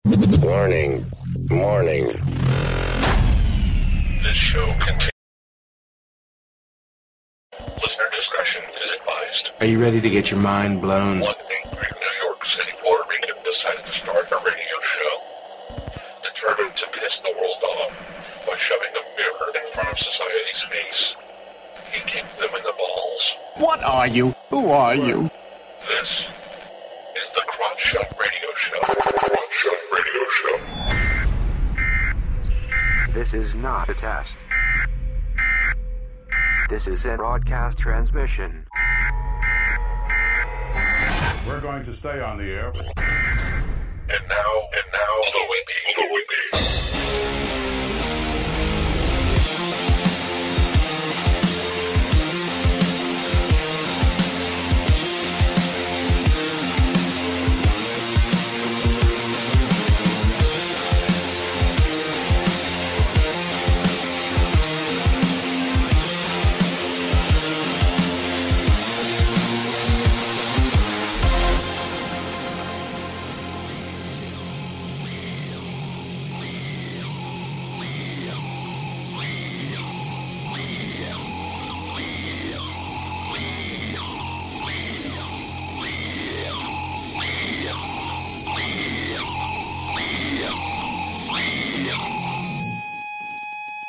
Warning. Warning. This show contains... Listener discretion is advised. Are you ready to get your mind blown? One angry New York City Puerto Rican decided to start a radio show. Determined to piss the world off by shoving a mirror in front of society's face. He kicked them in the balls. What are you? Who are you? This is the Crotch Shot Radio Show. Crotch Shot Radio Show. This is not a test. This is a broadcast transmission. We're going to stay on the air. And now, the Whippy.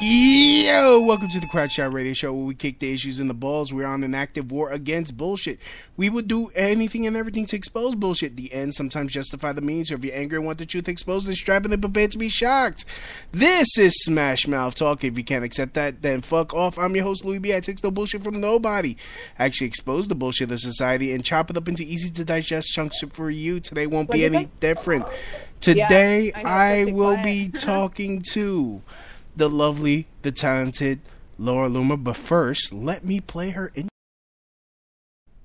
Yo, welcome to the Crotch Shot Radio Show, where we kick the issues in the balls. We're on an active war against bullshit. We would do anything and everything to expose bullshit. The end sometimes justify the means. So if you're angry and want the truth exposed, then strap in and prepare to be shocked. This is Smash Mouth Talk. If you can't accept that, then fuck off. I'm your host, Louis B. I take no bullshit from nobody. I actually expose the bullshit of society and chop it up into easy to digest chunks for you. Today won't be any different. Today, I will be talking to the lovely, the talented Laura Loomer. But first, let me play her in.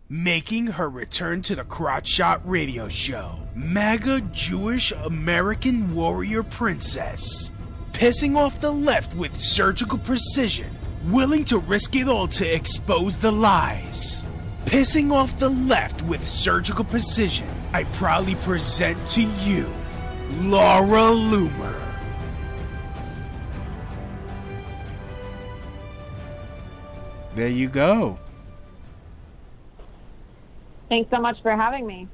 Making her return to the Crotch Shot Radio Show, MAGA Jewish American warrior princess, pissing off the left with surgical precision, willing to risk it all to expose the lies. Pissing off the left with surgical precision, I proudly present to you, Laura Loomer. There you go. Thanks so much for having me.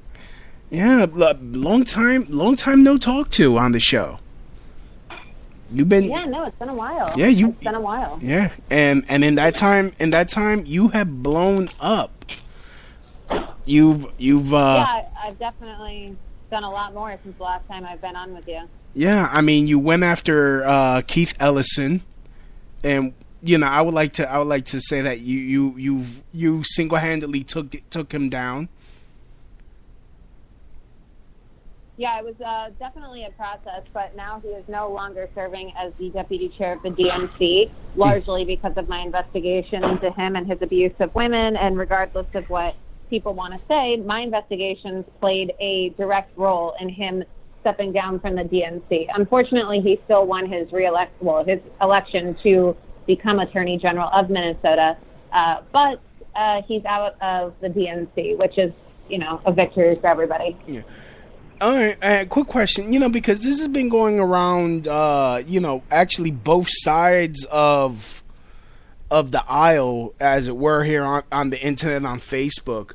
Yeah, long time no talk to on the show. You've been it's been a while. Yeah, it's been a while. Yeah, and in that time you have blown up. You've I've definitely done a lot more since the last time I've been on with you. Yeah, I mean, you went after Keith Ellison, and you know, I would like to say that you single-handedly took him down. Yeah, it was definitely a process, but now he is no longer serving as the deputy chair of the DNC, largely because of my investigation into him and his abuse of women. And regardless of what people want to say, my investigations played a direct role in him stepping down from the DNC. Unfortunately, he still won his his election to become Attorney General of Minnesota, but he's out of the DNC, which is, a victory for everybody. Yeah. All right, quick question, because this has been going around, actually both sides of the aisle, as it were, here on the internet, on Facebook.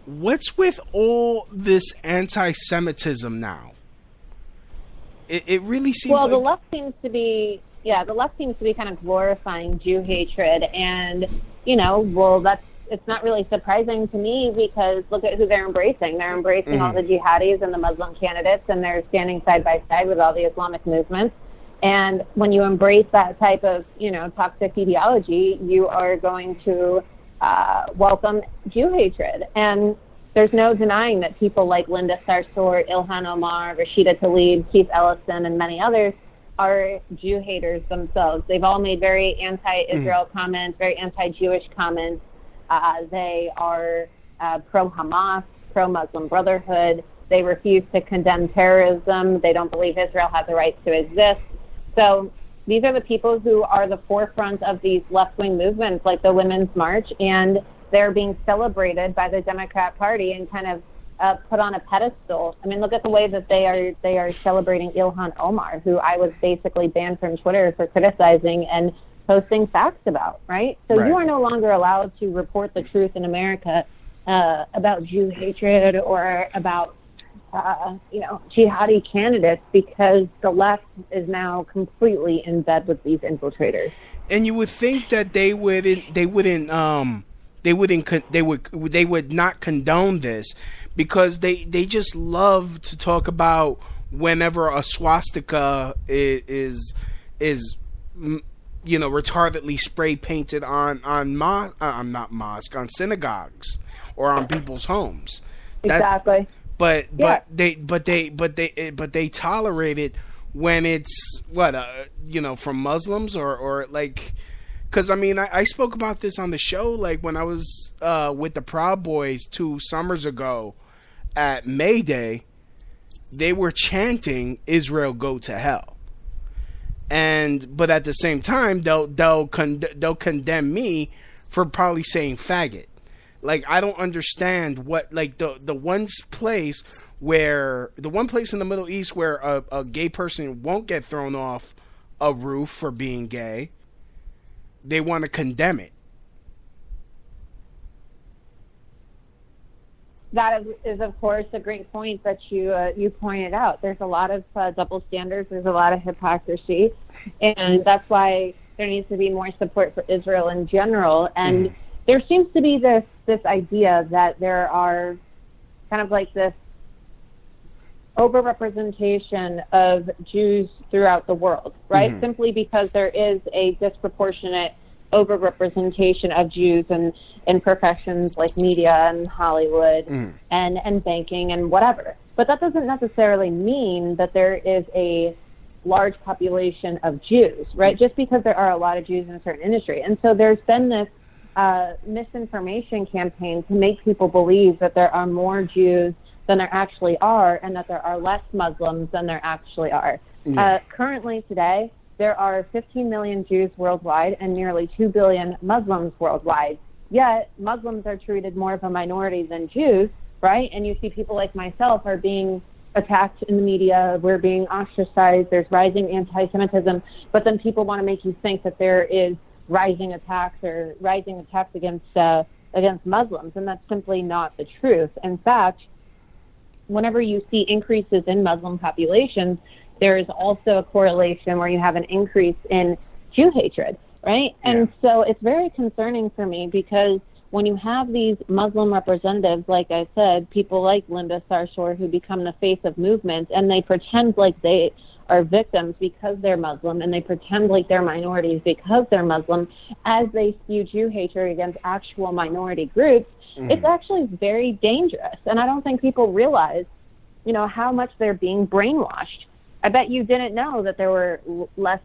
What's with all this anti-Semitism now? It really seems the left seems to be... Yeah, the left seems to be kind of glorifying Jew hatred, and, it's not really surprising to me because look at who they're embracing. They're embracing all the jihadis and the Muslim candidates, and they're standing side by side with all the Islamic movements. And when you embrace that type of, toxic ideology, you are going to welcome Jew hatred. And there's no denying that people like Linda Sarsour, Ilhan Omar, Rashida Tlaib, Keith Ellison, and many others are Jew haters themselves. They've all made very anti-Israel comments, very anti-Jewish comments. They are pro-Hamas, pro-Muslim Brotherhood. They refuse to condemn terrorism. They don't believe Israel has the right to exist. So these are the people who are the forefront of these left-wing movements like the Women's March, and they're being celebrated by the Democrat Party and kind of put on a pedestal. I mean, look at the way that they are celebrating Ilhan Omar, who I was basically banned from Twitter for criticizing and posting facts about, right? So you are no longer allowed to report the truth in America about Jew hatred or about jihadi candidates, because the left is now completely in bed with these infiltrators. And you would think that they would not condone this, because they just love to talk about whenever a swastika is retardedly spray painted on synagogues or on people's homes. Exactly. But they tolerate it when it's from Muslims or like, because I mean I spoke about this on the show, like when I was with the Proud Boys 2 summers ago at May Day. They were chanting "Israel go to hell," but at the same time they'll condemn me for probably saying faggot. Like, I don't understand what, like, the one place in the Middle East where a gay person won't get thrown off a roof for being gay, they want to condemn it. That is, of course, a great point that you pointed out. There's a lot of double standards. There's a lot of hypocrisy, and that's why there needs to be more support for Israel in general. And there seems to be this idea that there are kind of like this overrepresentation of Jews throughout the world, right? Simply because there is a disproportionate overrepresentation of Jews in professions like media and Hollywood and banking and whatever. But that doesn't necessarily mean that there is a large population of Jews, right? Just because there are a lot of Jews in a certain industry. And so there's been this misinformation campaign to make people believe that there are more Jews than there actually are, and that there are less Muslims than there actually are. Currently today, there are 15 million Jews worldwide and nearly 2 billion Muslims worldwide. Yet Muslims are treated more of a minority than Jews, right? And you see people like myself are being attacked in the media. We're being ostracized. There's rising anti-Semitism. But then people want to make you think that there is rising attacks against Muslims, and that's simply not the truth. In fact, whenever you see increases in Muslim populations, there is also a correlation where you have an increase in Jew hatred, right? And so it's very concerning for me, because when you have these Muslim representatives, like I said, people like Linda Sarsour, who become the face of movements, and they pretend like they are victims because they're Muslim, and they pretend like they're minorities because they're Muslim, as they spew Jew hatred against actual minority groups, it's actually very dangerous. And I don't think people realize, how much they're being brainwashed. I bet you didn't know that there were less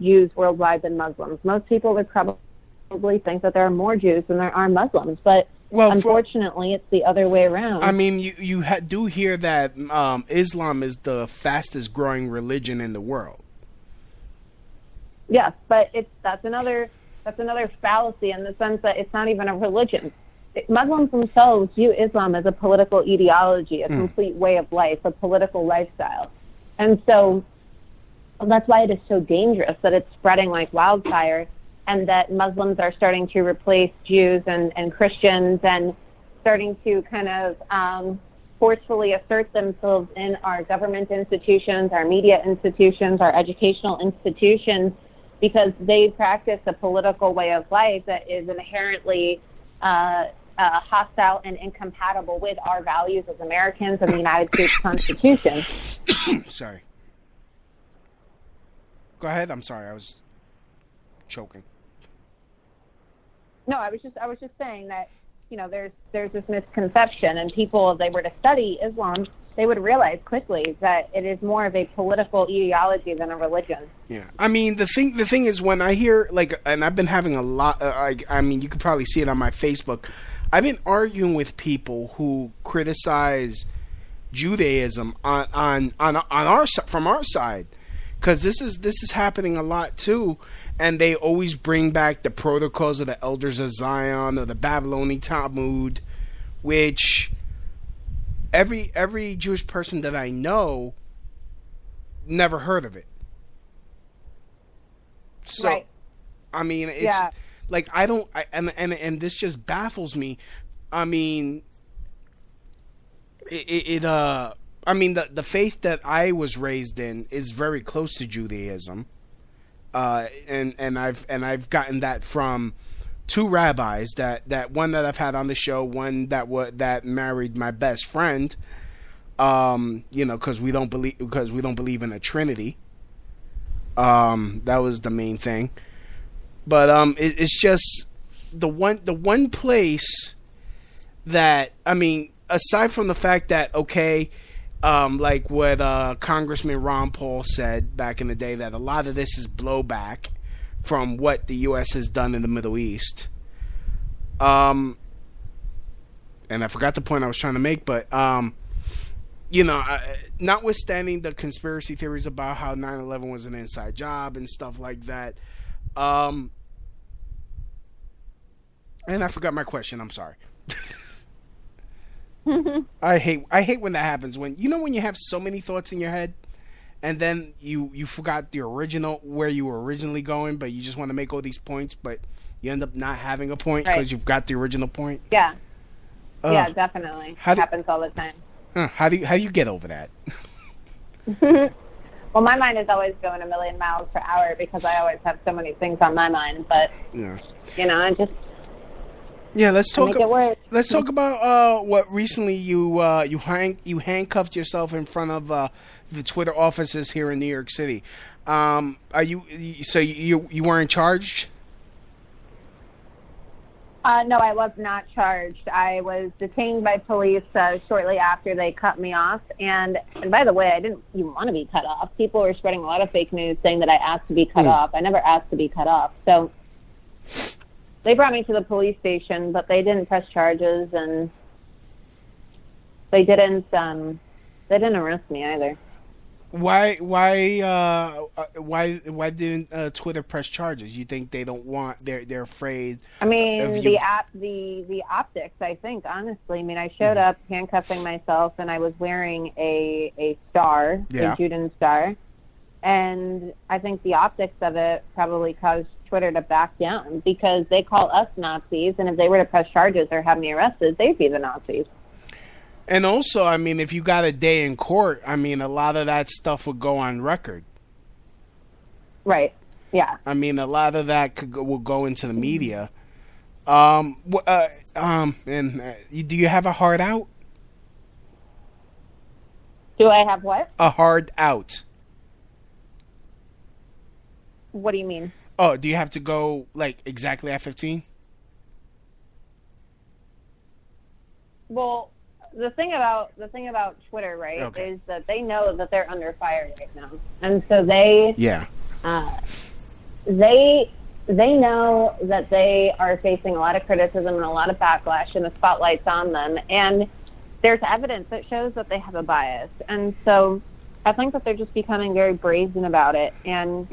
Jews worldwide than Muslims. Most people would probably think that there are more Jews than there are Muslims, but unfortunately, it's the other way around. I mean, you do hear that Islam is the fastest growing religion in the world. Yes, but that's another fallacy, in the sense that it's not even a religion. Muslims themselves view Islam as a political ideology, a complete way of life, a political lifestyle. And so that's why it is so dangerous that it's spreading like wildfire, and that Muslims are starting to replace Jews and Christians, and starting to kind of forcefully assert themselves in our government institutions, our media institutions, our educational institutions, because they practice a political way of life that is inherently hostile and incompatible with our values as Americans and the United States Constitution. Sorry. Go ahead. I'm sorry. I was choking. No, I was just saying that, there's this misconception, and people, if they were to study Islam, they would realize quickly that it is more of a political ideology than a religion. Yeah, I mean, the thing is, when I hear, like, and I've been having a lot, I mean, you could probably see it on my Facebook, I've been arguing with people who criticize Judaism on our from our side, because this is happening a lot too, and they always bring back the protocols of the Elders of Zion or the Babylonian Talmud, which every Jewish person that I know never heard of it. So, right. I mean, it's like and this just baffles me. I mean, I mean, the faith that I was raised in is very close to Judaism, and I've gotten that from two rabbis that one that I've had on the show, one that married my best friend, because we don't believe in a Trinity. That was the main thing, but it's just the one place that, I mean, aside from the fact that, okay, like what Congressman Ron Paul said back in the day, that a lot of this is blowback from what the U.S. has done in the Middle East. And I forgot the point I was trying to make, but notwithstanding the conspiracy theories about how 9/11 was an inside job and stuff like that, and I forgot my question. I'm sorry. I hate when that happens, when you have so many thoughts in your head and then you forgot the original, where you were originally going, but you just want to make all these points, but you end up not having a point because you've got the original point. Yeah. Yeah, definitely. It happens all the time. How do you get over that? Well, my mind is always going a million miles per hour because I always have so many things on my mind, but I just let's talk. Make it work. Let's talk about what recently you handcuffed yourself in front of the Twitter offices here in New York City. Are you weren't charged? No, I was not charged. I was detained by police shortly after they cut me off. And by the way, I didn't even want to be cut off. People were spreading a lot of fake news saying that I asked to be cut off. I never asked to be cut off. So they brought me to the police station, but they didn't press charges, and they didn't arrest me either. Why didn't Twitter press charges? You think they don't want? They're afraid. I mean, the optics. I think, honestly. I mean, I showed up handcuffing myself, and I was wearing a star, a Judan star, and I think the optics of it probably caused Twitter to back down, because they call us Nazis, and if they were to press charges or have me arrested, they'd be the Nazis. And also, I mean, if you got a day in court, I mean, a lot of that stuff would go on record. Right. Yeah. I mean, a lot of that will go into the media. And do you have a hard out? Do I have what? A hard out. What do you mean? Oh, do you have to go like exactly at 15? Well, the thing about Twitter, right, is that they know that they're under fire right now, and so they know that they are facing a lot of criticism and a lot of backlash, and the spotlight's on them, and there's evidence that shows that they have a bias, and so I think that they're just becoming very brazen about it, and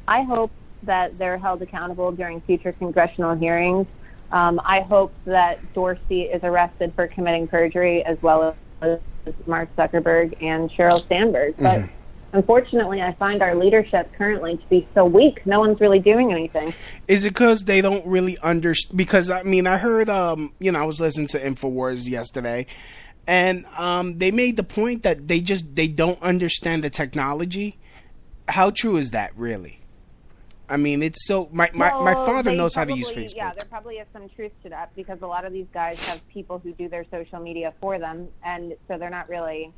I hope that they're held accountable during future congressional hearings. I hope that Dorsey is arrested for committing perjury, as well as Mark Zuckerberg and Sheryl Sandberg. But unfortunately, I find our leadership currently to be so weak. No one's really doing anything. Is it because they don't really understand? Because, I mean, I heard, I was listening to InfoWars yesterday, and they made the point that they don't understand the technology. How true is that, really? I mean, it's so... My father knows how to use Facebook. Yeah, there probably is some truth to that, because a lot of these guys have people who do their social media for them, and so they're not really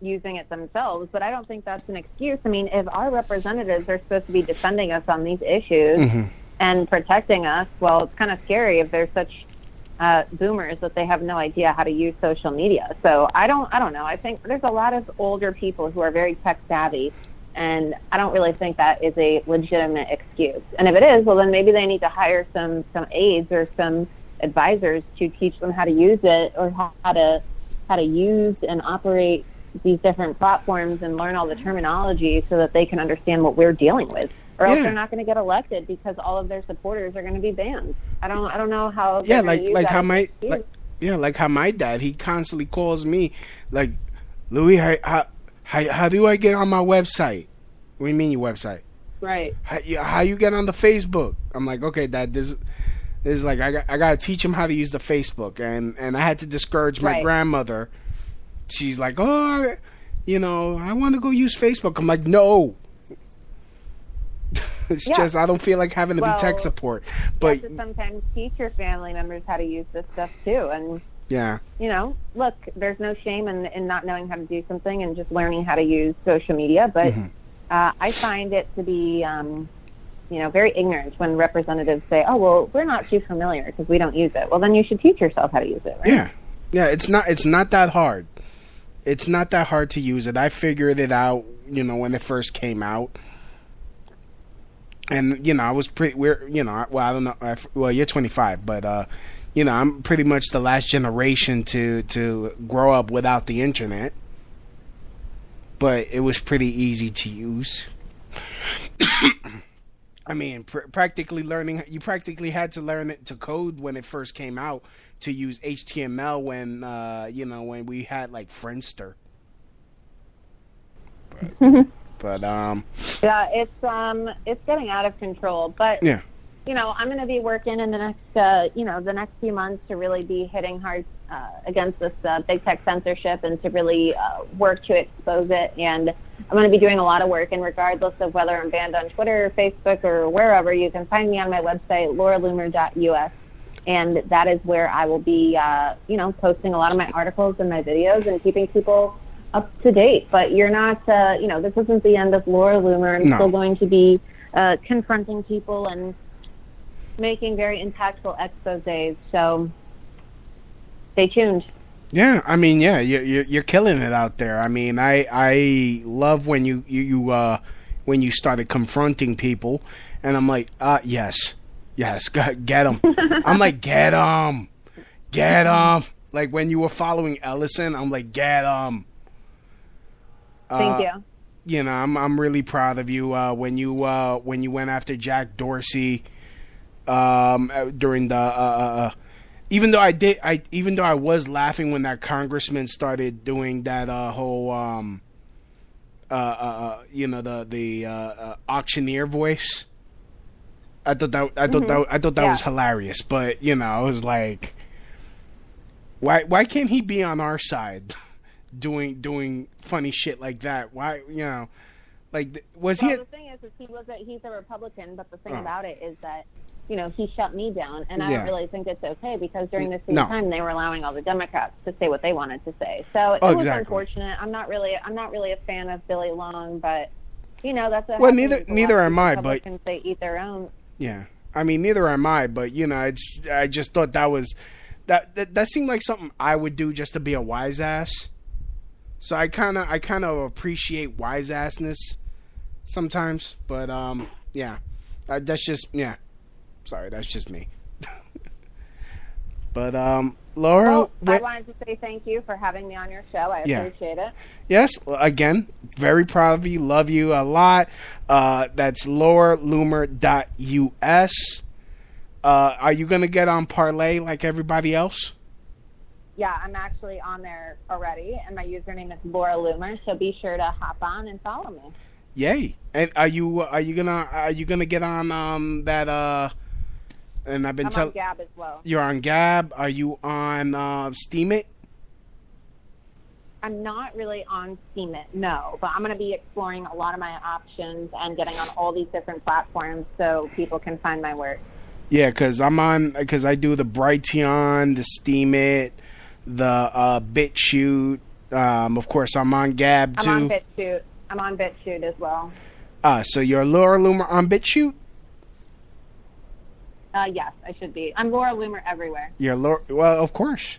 using it themselves. But I don't think that's an excuse. I mean, if our representatives are supposed to be defending us on these issues and protecting us, well, it's kind of scary if they're such boomers that they have no idea how to use social media. So I don't know. I think there's a lot of older people who are very tech savvy, and I don't really think that is a legitimate excuse. And if it is, well, then maybe they need to hire some aides or some advisors to teach them how to use it, or how to use and operate these different platforms and learn all the terminology so that they can understand what we're dealing with. Or else they're not going to get elected, because all of their supporters are going to be banned. I don't know how. Yeah, like how my dad, he constantly calls me, like, Louis, how do I get on my website? What do you mean your website? Right. How you get on the Facebook? I'm like, okay, Dad, this is like, I got to teach him how to use the Facebook. And I had to discourage my grandmother. She's like, oh, I want to go use Facebook. I'm like, no. It's just I don't feel like having to be tech support. But you have to sometimes teach your family members how to use this stuff too. And yeah, look, there's no shame in not knowing how to do something and just learning how to use social media. But I find it to be very ignorant when representatives say, "Oh, well, we're not too familiar because we don't use it." Well, then you should teach yourself how to use it. Right? Yeah. It's not that hard. It's not that hard to use it. I figured it out, when it first came out. And, I was I don't know. Well, you're 25, but, I'm pretty much the last generation to grow up without the internet. But it was pretty easy to use. I mean, practically you practically had to learn it to code when it first came out, to use HTML when we had, like, Friendster. But yeah, it's getting out of control. But yeah, I'm going to be working in the next few months to really be hitting hard against this big tech censorship and to really work to expose it. And I'm going to be doing a lot of work. And regardless of whether I'm banned on Twitter or Facebook or wherever, you can find me on my website, lauraloomer.us. And that is where I will be, posting a lot of my articles and my videos and keeping people up to date. But you're not, this isn't the end of Laura Loomer. I'm still going to be confronting people and making very impactful exposés. So stay tuned. Yeah, I mean, you're killing it out there. I mean, I love when you started confronting people, and I'm like, yes, get them. I'm like, get them. Like when you were following Ellison, I'm like, get them. Thank you. I'm really proud of you. When you went after Jack Dorsey, during the even though I was laughing when that congressman started doing that whole the auctioneer voice. I thought that was hilarious, but I was like, why can't he be on our side? Doing funny shit like that. Why, was he? The thing is he's a Republican, but the thing about it is that, he shut me down, and I don't really think it's okay because during the same time they were allowing all the Democrats to say what they wanted to say. So it was unfortunate. I'm not really a fan of Billy Long, but that's what. Well, neither am I. But Republicans, they eat their own. Yeah, I mean, neither am I. But I just thought that was that seemed like something I would do just to be a wise ass. So I kind of appreciate wise assness sometimes, but that's just Sorry, that's just me. But Laura, I wanted to say thank you for having me on your show. I appreciate it. Yes, again, very proud of you. Love you a lot. That's lauraloomer.us. Are you gonna get on Parlay like everybody else? Yeah, I'm actually on there already, and my username is Laura Loomer. So be sure to hop on and follow me. Yay! And are you gonna get on that? And I'm on Gab as well. You're on Gab. Are you on Steam It? I'm not really on Steam It, no. But I'm going to be exploring a lot of my options and getting on all these different platforms so people can find my work. Yeah, because I do the Brighteon, the Steam It, the BitChute. Of course, I'm on Gab too. I'm on BitChute as well. So you're Laura Loomer on BitChute? Yes, I should be. I'm Laura Loomer everywhere. You're Laura. Well, of course.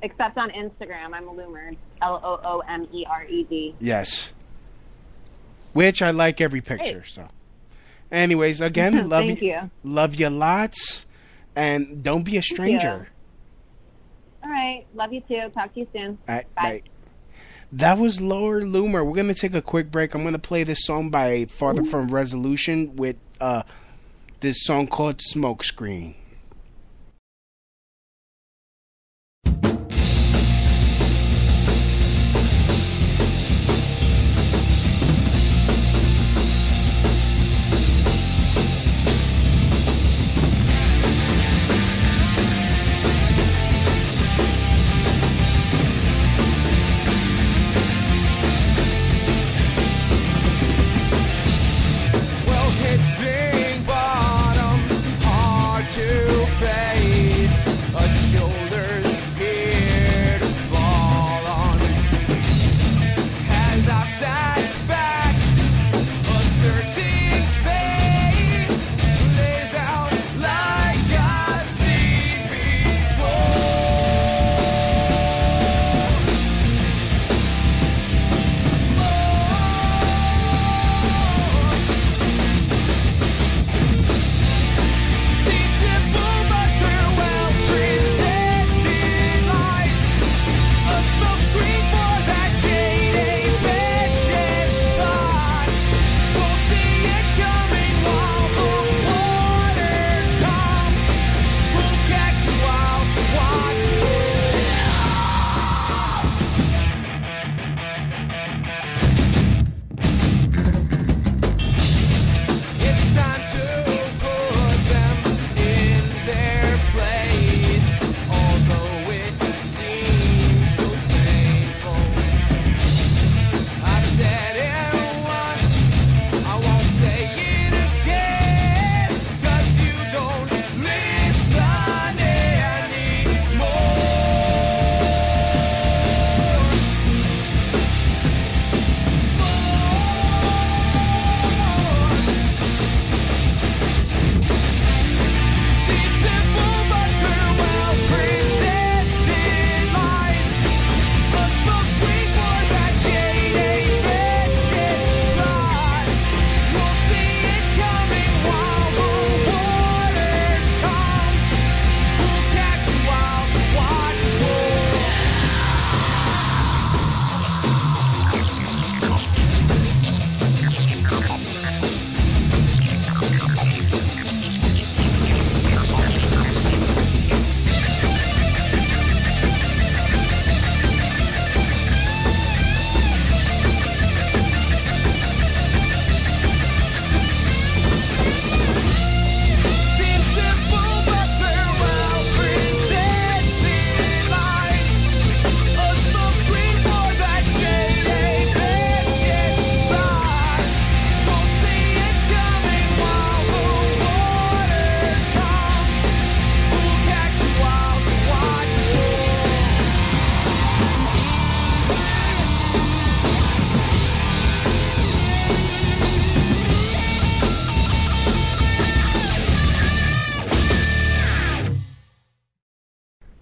Except on Instagram, I'm Loomer. LOOMERED. Yes. Which I like every picture. Hey. So, anyways, again, love you. Love you lots, and don't be a stranger. All right, love you too. Talk to you soon. All right, bye. That was Laura Loomer. We're gonna take a quick break. I'm gonna play this song by Farther From Resolution with this song called Smokescreen.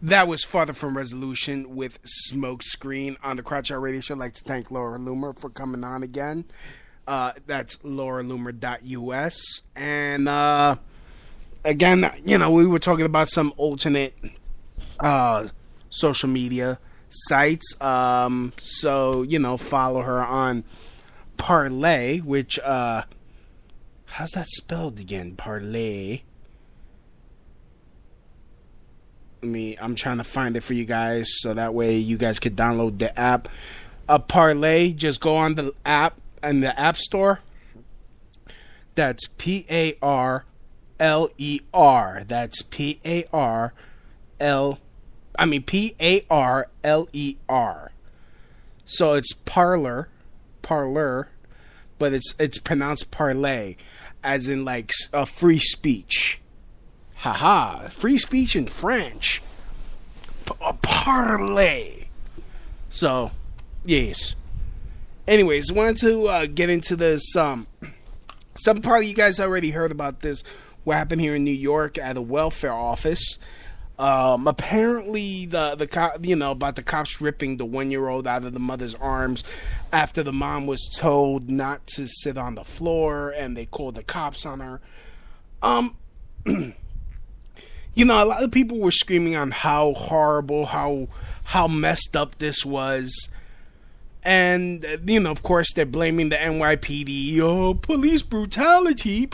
That was Farther From Resolution with Smokescreen on the Crouch Out Radio Show. I'd like to thank Laura Loomer for coming on again. That's lauraloomer.us. And again, you know, we were talking about some alternate social media sites. So, you know, follow her on Parlay, which, how's that spelled again? Parlay. I'm trying to find it for you guys so that way you guys could download the app. Parlay, just go on the app and the App Store. That's Parler. That's Parler. So it's parlor, but it's pronounced parlay, as in like free speech. Haha, free speech in French. Parlay. So, yes. Anyways, wanted to get into this. Some probably you guys already heard about this. What happened here in New York at a welfare office? Apparently, the cop, you know, about the cops ripping the 1-year-old out of the mother's arms after the mom was told not to sit on the floor, and they called the cops on her. You know, a lot of people were screaming on how horrible, how messed up this was. And, you know, of course, they're blaming the NYPD. Oh, police brutality.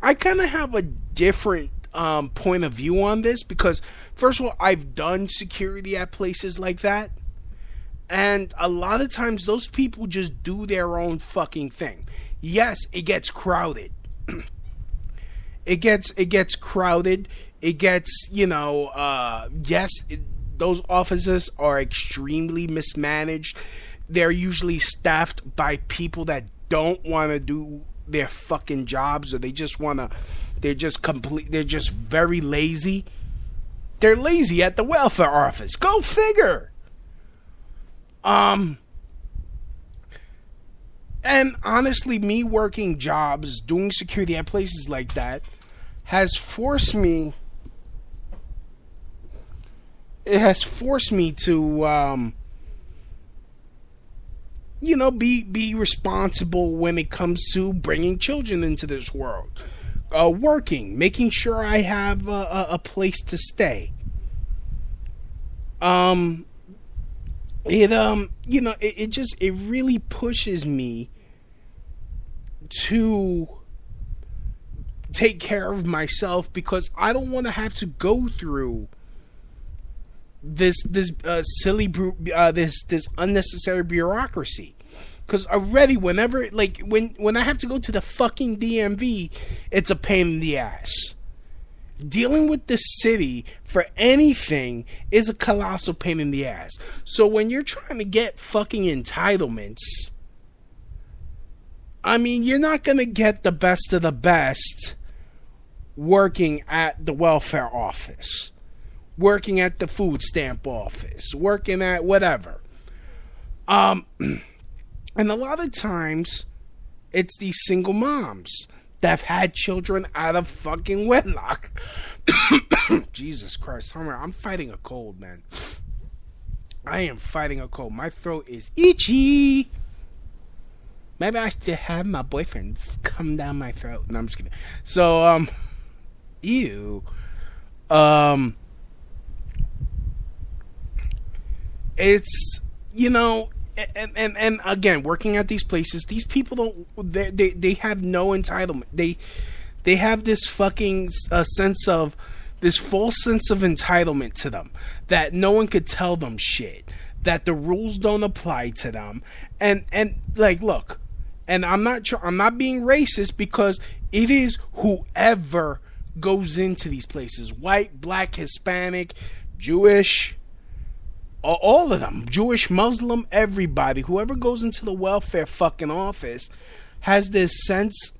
I kind of have a different point of view on this because, first of all, I've done security at places like that. And a lot of times, those people just do their own fucking thing. Yes, it gets crowded. It gets crowded. It gets, you know, those offices are extremely mismanaged. They're usually staffed by people that don't want to do their fucking jobs, or they're just very lazy. They're lazy at the welfare office. Go figure. And honestly, me working jobs, doing security at places like that, has forced me. It has forced me to, you know, be responsible when it comes to bringing children into this world, working, making sure I have a place to stay. You know, it really pushes me to take care of myself because I don't want to have to go through this unnecessary bureaucracy. Because already, whenever, like, when I have to go to the fucking DMV, it's a pain in the ass. Dealing with the city for anything is a colossal pain in the ass. So when you're trying to get fucking entitlements, I mean, you're not going to get the best of the best working at the welfare office, working at the food stamp office, working at whatever. And a lot of times, it's these single moms that have had children out of fucking wedlock. Jesus Christ, I'm fighting a cold, man. I am fighting a cold. My throat is itchy. Maybe I should have my boyfriend come down my throat. No, I'm just kidding. So, ew. It's, you know, and again, working at these places, these people they have no entitlement. They have this fucking this false sense of entitlement to them, that no one could tell them shit, that the rules don't apply to them, and like, look, and I'm not being racist, because it is whoever goes into these places, white, black, Hispanic, Jewish, all of them, Jewish, Muslim, everybody, whoever goes into the welfare fucking office has this sense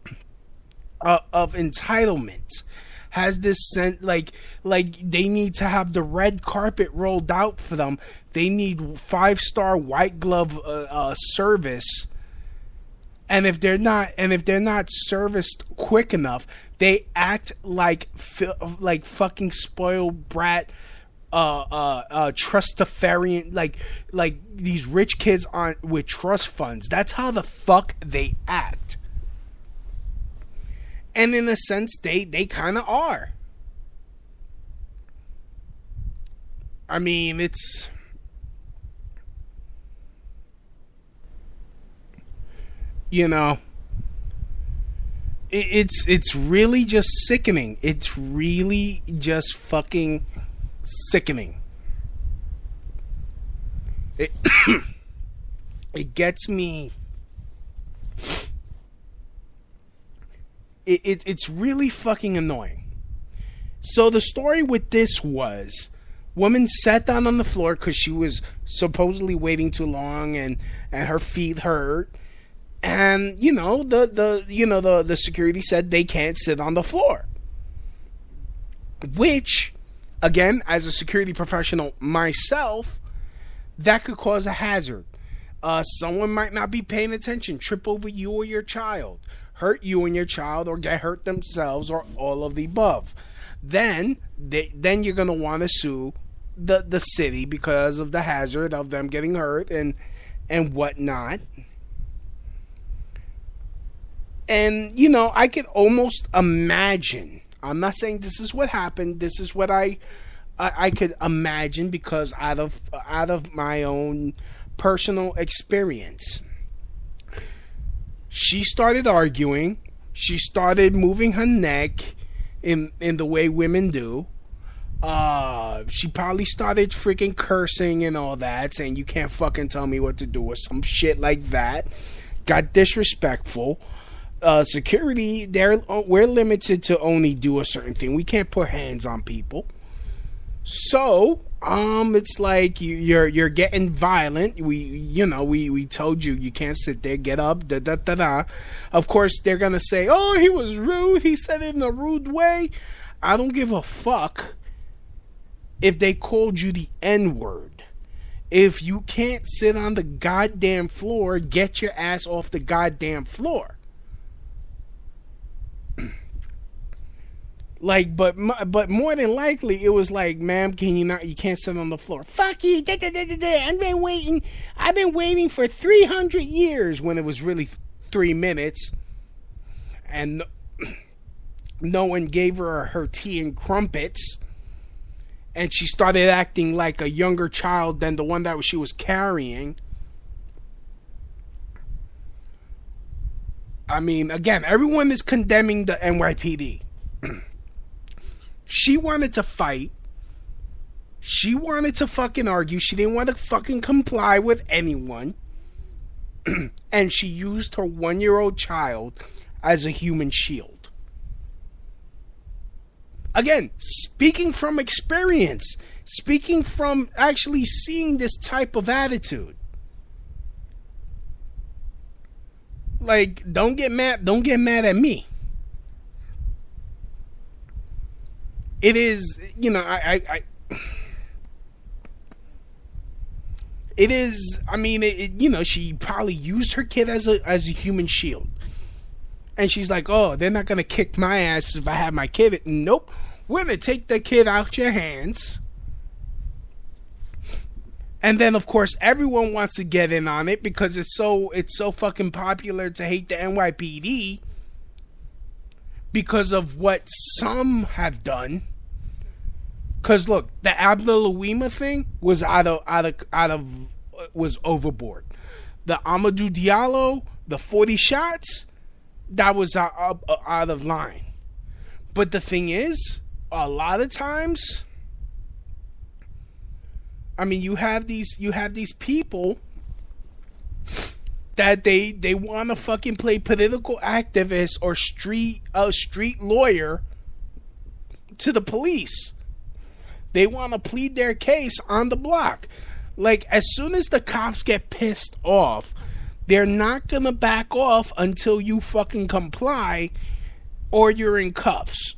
of entitlement, has this sense like they need to have the red carpet rolled out for them. They need 5-star white glove service, and if they're not serviced quick enough, They act like fucking spoiled brat, trustafarian, like these rich kids with trust funds. That's how the fuck they act. And in a sense, they kind of are. I mean, it's... You know... It's really just sickening. It's really just fucking sickening. It it gets me... It's really fucking annoying. So the story with this was... Woman sat down on the floor because she was supposedly waiting too long and her feet hurt. And, you know, the security said they can't sit on the floor. Which, again, as a security professional myself, that could cause a hazard. Someone might not be paying attention, trip over you or your child, hurt you and your child, or get hurt themselves, or all of the above. Then you're going to want to sue the city because of the hazard of them getting hurt and whatnot. And, you know, I could almost imagine, I'm not saying this is what happened, this is what I could imagine because out of my own personal experience. She started arguing, she started moving her neck in the way women do. She probably started freaking cursing and all that, saying you can't fucking tell me what to do or some shit like that. Got disrespectful. Security, we're limited to only do a certain thing. We can't put hands on people. So, it's like you're getting violent. We told you can't sit there. Get up. Da da da da. Of course, they're gonna say, "Oh, he was rude. He said it in a rude way." I don't give a fuck if they called you the N-word. If you can't sit on the goddamn floor, get your ass off the goddamn floor. Like, but more than likely, it was like, ma'am, you can't sit on the floor. Fuck you, da, da, da, da, da. I've been waiting for 300 years when it was really 3 minutes. And no one gave her tea and crumpets. And she started acting like a younger child than the one that she was carrying. I mean, again, everyone is condemning the NYPD. She wanted to fight. She wanted to fucking argue. She didn't want to fucking comply with anyone. And she used her 1-year-old child as a human shield. Again, speaking from experience. Speaking from actually seeing this type of attitude. Like, don't get mad at me. It is, you know, it is, I mean, you know, she probably used her kid as a human shield. And she's like, oh, they're not going to kick my ass if I have my kid. Nope. We're going to take the kid out your hands. And then, of course, everyone wants to get in on it because it's so fucking popular to hate the NYPD because of what some have done. Because look, the Abdulawima thing was was overboard. The Amadou Diallo, the 40 shots, that was out of line. But the thing is, a lot of times, I mean, you have these people that they want to fucking play political activist or street lawyer to the police. They want to plead their case on the block. Like, as soon as the cops get pissed off, they're not going to back off until you fucking comply or you're in cuffs.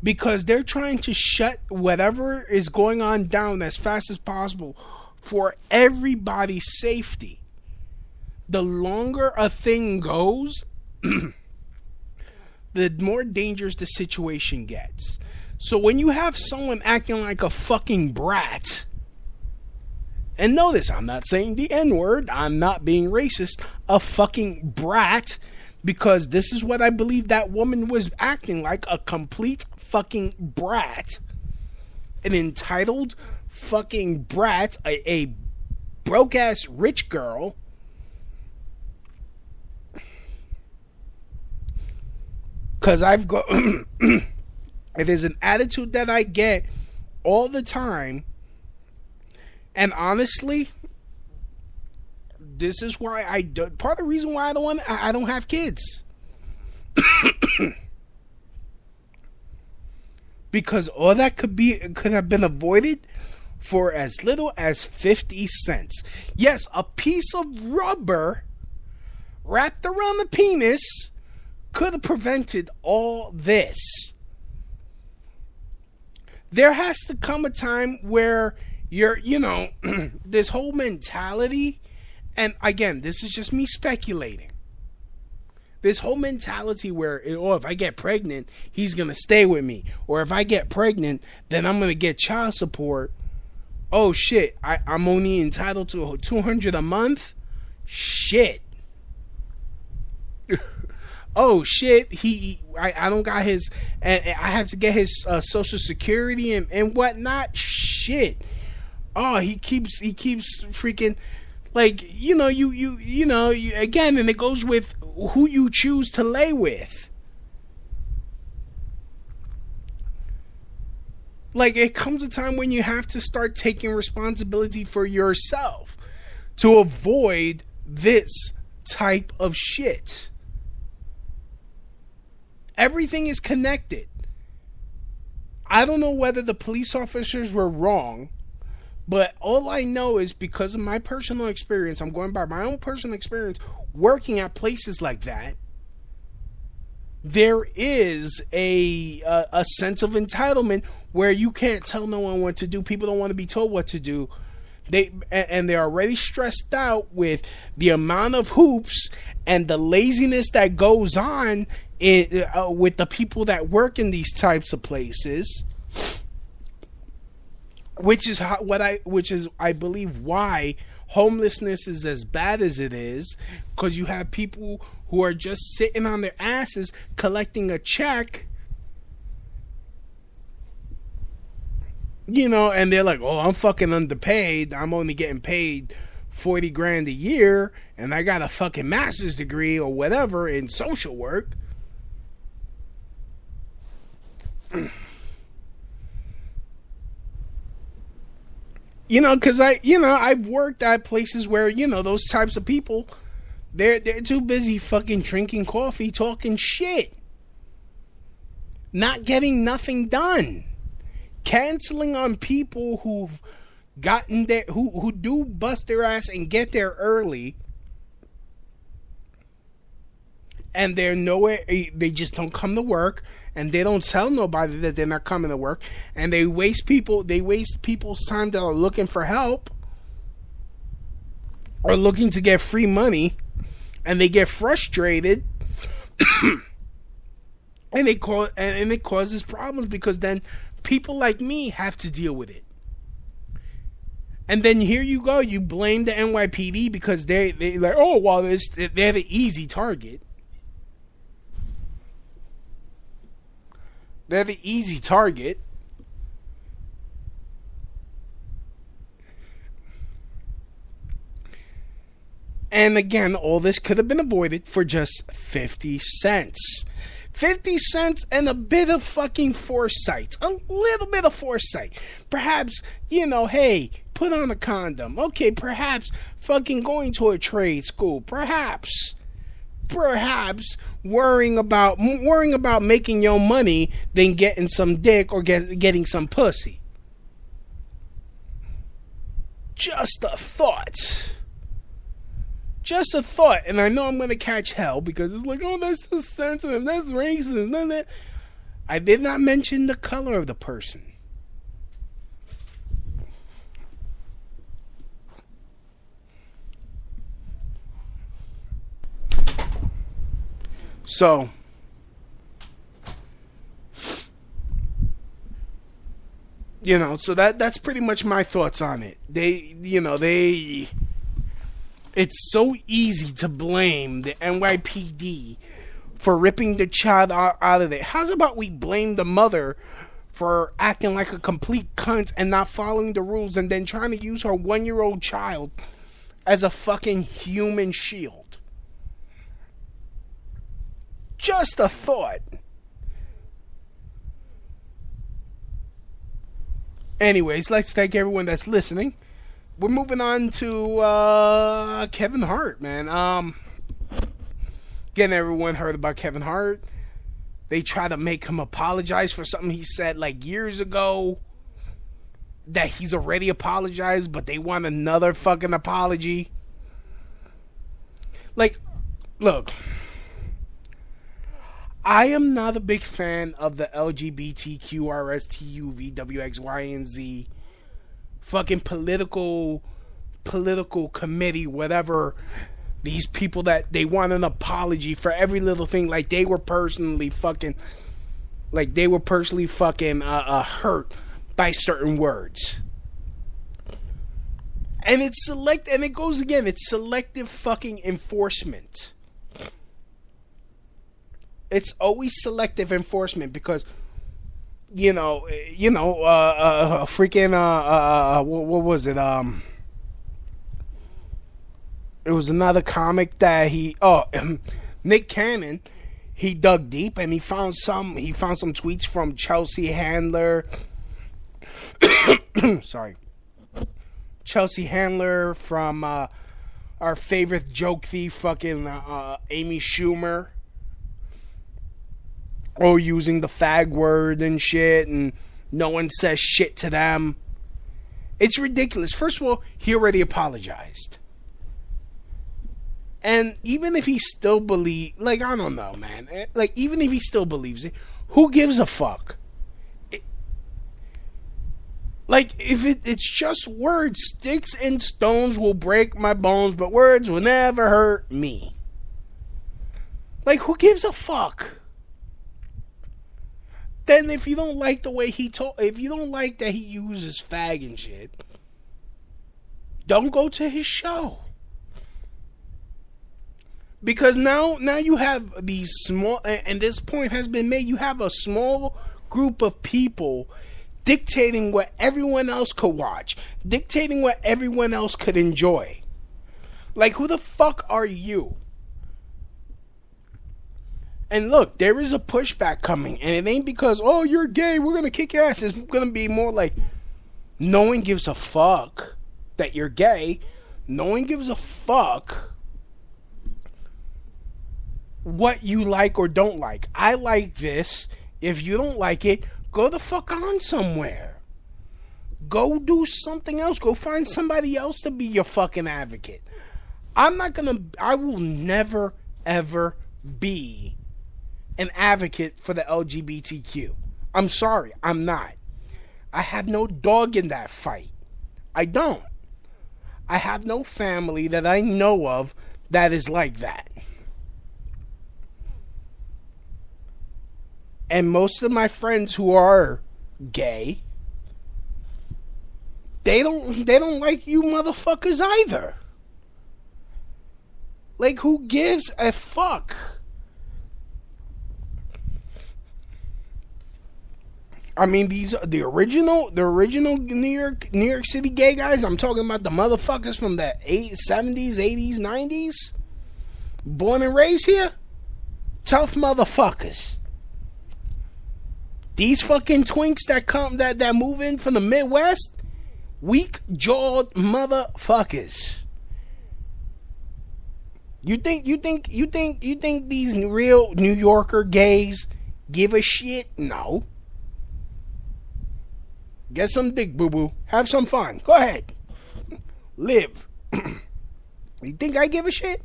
Because they're trying to shut whatever is going on down as fast as possible for everybody's safety. The longer a thing goes, the more dangerous the situation gets. So when you have someone acting like a fucking brat, and notice, I'm not saying the N-word, I'm not being racist, a fucking brat, because this is what I believe that woman was acting like, a complete fucking brat. An entitled fucking brat, a broke-ass rich girl. Because I've got... It is an attitude that I get all the time. And honestly, this is why part of the reason why I don't have kids. Because all that could have been avoided for as little as 50 cents. Yes, a piece of rubber wrapped around the penis could have prevented all this. There has to come a time where this whole mentality, and again, this is just me speculating. This whole mentality where, if I get pregnant, he's going to stay with me. Or if I get pregnant, then I'm going to get child support. Oh shit, I'm only entitled to $200 a month? Shit. Oh shit, I don't got his, and I have to get his social security and whatnot. Shit. Oh, he keeps freaking, like, you again, and it goes with who you choose to lay with. Like, it comes a time when you have to start taking responsibility for yourself to avoid this type of shit. Everything is connected. I don't know whether the police officers were wrong, but all I know is because of my personal experience, I'm going by my own personal experience working at places like that, there is a sense of entitlement where you can't tell no one what to do. People don't want to be told what to do. They're already stressed out with the amount of hoops and the laziness that goes on with the people that work in these types of places, which is I believe why homelessness is as bad as it is, because you have people who are just sitting on their asses collecting a check, and they're like, oh, I'm fucking underpaid. I'm only getting paid $40,000 a year, and I got a fucking master's degree or whatever in social work. Because I've worked at places where, those types of people, they're too busy fucking drinking coffee, talking shit, not getting nothing done, canceling on people who've gotten there, who do bust their ass and get there early, and they're nowhere. They just don't come to work. And they don't tell nobody that they're not coming to work, and they waste people's time that are looking for help or looking to get free money, and they get frustrated, and it causes problems, because then people like me have to deal with it. And then here you go, you blame the NYPD because they like, oh well, they're the easy target. They're the easy target. And again, all this could have been avoided for just 50 cents. 50 cents and a bit of fucking foresight. A little bit of foresight. Perhaps, hey, put on a condom. Okay, perhaps fucking going to a trade school. Perhaps worrying about making your money than getting some dick or getting some pussy. Just a thought. And I know I'm gonna catch hell because it's like, oh, that's so sensitive, that's racist, none of that. I did not mention the color of the person. So, You know, so that's pretty much my thoughts on it. It's so easy to blame the NYPD for ripping the child out of it. How's about we blame the mother for acting like a complete cunt and not following the rules and then trying to use her 1-year-old child as a fucking human shield? Just a thought. Anyways, let's thank everyone that's listening. We're moving on to Kevin Hart, man. Again, everyone heard about Kevin Hart. They try to make him apologize for something he said like years ago. That he's already apologized, but they want another fucking apology. Like, look. I am not a big fan of the LGBTQRSTUVWXY and Z fucking political committee, whatever. These people that they want an apology for every little thing, like they were personally fucking hurt by certain words. And it's selective fucking enforcement. It's always selective enforcement because, what was it? It was another comic that Nick Cannon, he dug deep and he found some tweets from Chelsea Handler. Sorry. Chelsea Handler, from our favorite joke thief, fucking Amy Schumer. Oh, using the fag word and shit, and no one says shit to them. It's ridiculous. First of all, he already apologized. And even if he still believes, I don't know, man. Even if he still believes it, who gives a fuck? If it's just words, sticks and stones will break my bones, but words will never hurt me. Who gives a fuck? Then if you don't like the way if you don't like that he uses fag and shit, don't go to his show. Because now you have these small, and this point has been made, you have a small group of people dictating what everyone else could watch, dictating what everyone else could enjoy. Who the fuck are you? And look, there is a pushback coming, and it ain't because, oh, you're gay, we're going to kick your ass. It's going to be more like, no one gives a fuck that you're gay. No one gives a fuck what you like or don't like. I like this. If you don't like it, go the fuck on somewhere. Go do something else. Go find somebody else to be your fucking advocate. I will never, ever be an advocate for the LGBTQ. I'm sorry, I'm not. I have no dog in that fight. I don't. I have no family that I know of that is like that. And most of my friends who are gay, they don't like you motherfuckers either. Who gives a fuck? I mean, these are the original New York City gay guys. I'm talking about the motherfuckers from the 70s, 80s, 90s. Born and raised here. Tough motherfuckers. These fucking twinks that move in from the Midwest, weak-jawed motherfuckers. You think these real New Yorker gays give a shit? No. Get some dick, boo-boo. Have some fun. Go ahead. Live. You think I give a shit?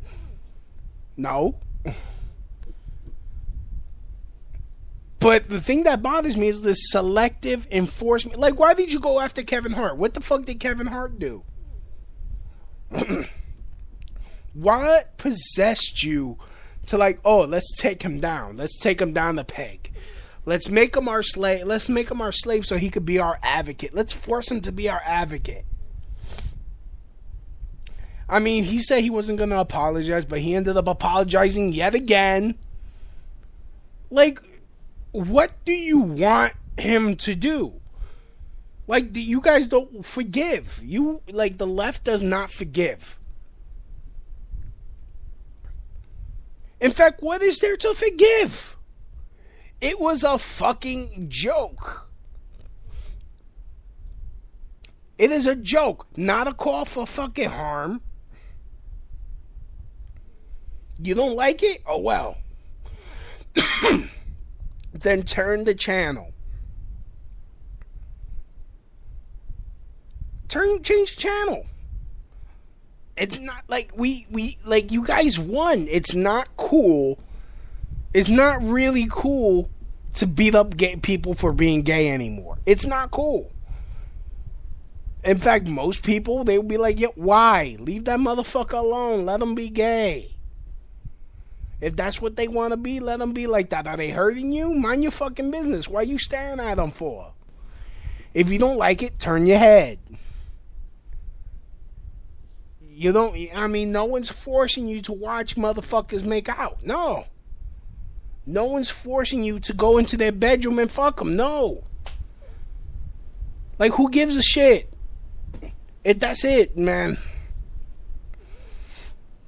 No. But the thing that bothers me is this selective enforcement. Why did you go after Kevin Hart? What the fuck did Kevin Hart do? What possessed you to let's take him down. Let's take him down the peg. Let's make him our slave. Let's make him our slave so he could be our advocate. Let's force him to be our advocate. I mean, he said he wasn't going to apologize, but he ended up apologizing yet again. Like, what do you want him to do? Like, you guys don't forgive. The left does not forgive. In fact, what is there to forgive? It was a fucking joke. It is a joke, not a call for fucking harm. You don't like it? Oh, well. Then turn the channel. Change the channel. It's not like we like you guys won. It's not cool. It's not really cool to beat up gay people for being gay anymore. It's not cool. In fact, most people, they would be like, yeah, why? Leave that motherfucker alone. Let him be gay. If that's what they want to be, let them be like that. Are they hurting you? Mind your fucking business. Why are you staring at them for? If you don't like it, turn your head. You don't, I mean, no one's forcing you to watch motherfuckers make out. No. No one's forcing you to go into their bedroom and fuck them. No. Like, who gives a shit? That's it, man.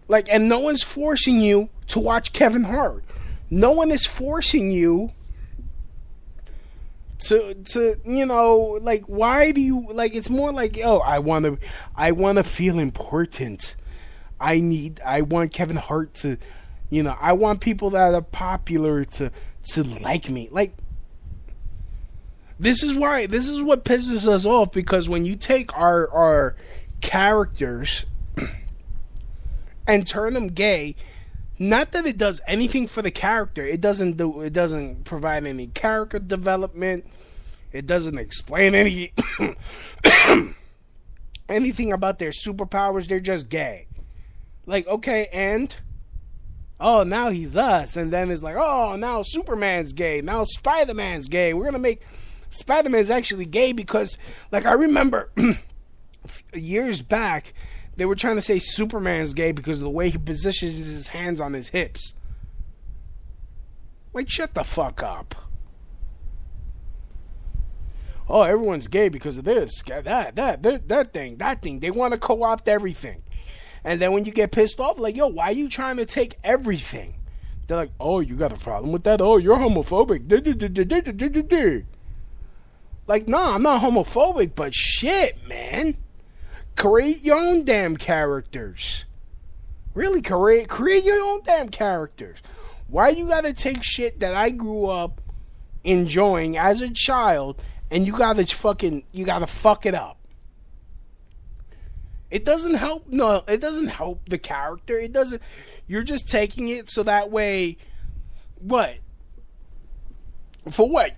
Like, and no one's forcing you to watch Kevin Hart. No one is forcing you to you know, like, why do you, like, it's more like, oh, I want to feel important. I want Kevin Hart to, you know, I want people that are popular to like me. Like, this is what pisses us off, because when you take our characters and turn them gay, not that it does anything for the character. It doesn't provide any character development. It doesn't explain anything about their superpowers. They're just gay. Like, okay, and oh, now he's us. And then it's like, oh, now Superman's gay. Now Spider-Man's gay. We're gonna make Spider-Man's actually gay because, like, I remember years back, they were trying to say Superman's gay because of the way he positions his hands on his hips. Like, shut the fuck up. Oh, everyone's gay because of this, that thing. They want to co-opt everything. And then when you get pissed off, like, yo, why are you trying to take everything? They're like, oh, you got a problem with that? Oh, you're homophobic. Like, no, I'm not homophobic, but shit, man. Create your own damn characters. Really, create your own damn characters. Why you gotta take shit that I grew up enjoying as a child and you gotta fuck it up? It doesn't help. No, it doesn't help the character. It doesn't. You're just taking it so that way. What? For what?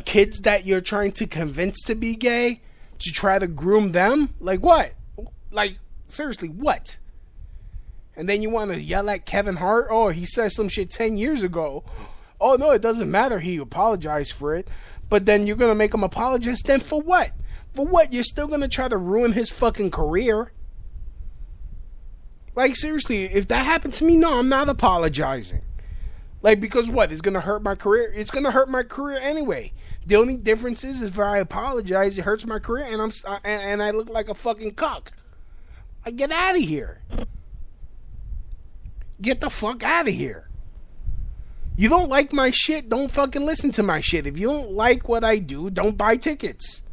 Kids that you're trying to convince to be gay, to try to groom them? Like what? Like, seriously, what? And then you want to yell at Kevin Hart? Oh, he said some shit 10 years ago. Oh, no, it doesn't matter. He apologized for it. But then you're going to make him apologize? Then for what? For what? You're still going to try to ruin his fucking career? Like, seriously, if that happened to me, no, I'm not apologizing. Like, because what? It's going to hurt my career? It's going to hurt my career anyway. The only difference is if I apologize, it hurts my career, and I look like a fucking cuck. Like, get out of here. Get the fuck out of here. You don't like my shit, don't fucking listen to my shit. If you don't like what I do, don't buy tickets.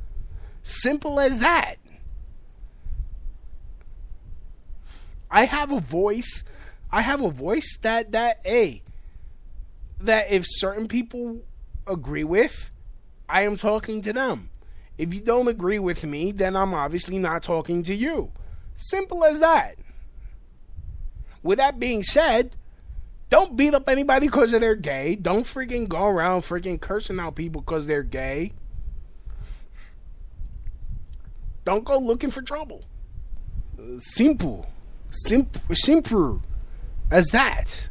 Simple as that. I have a voice. That if certain people agree with, I am talking to them. If you don't agree with me, then I'm obviously not talking to you. Simple as that. With that being said, don't beat up anybody because they're gay. Don't freaking go around freaking cursing out people because they're gay. Don't go looking for trouble. Simple as that.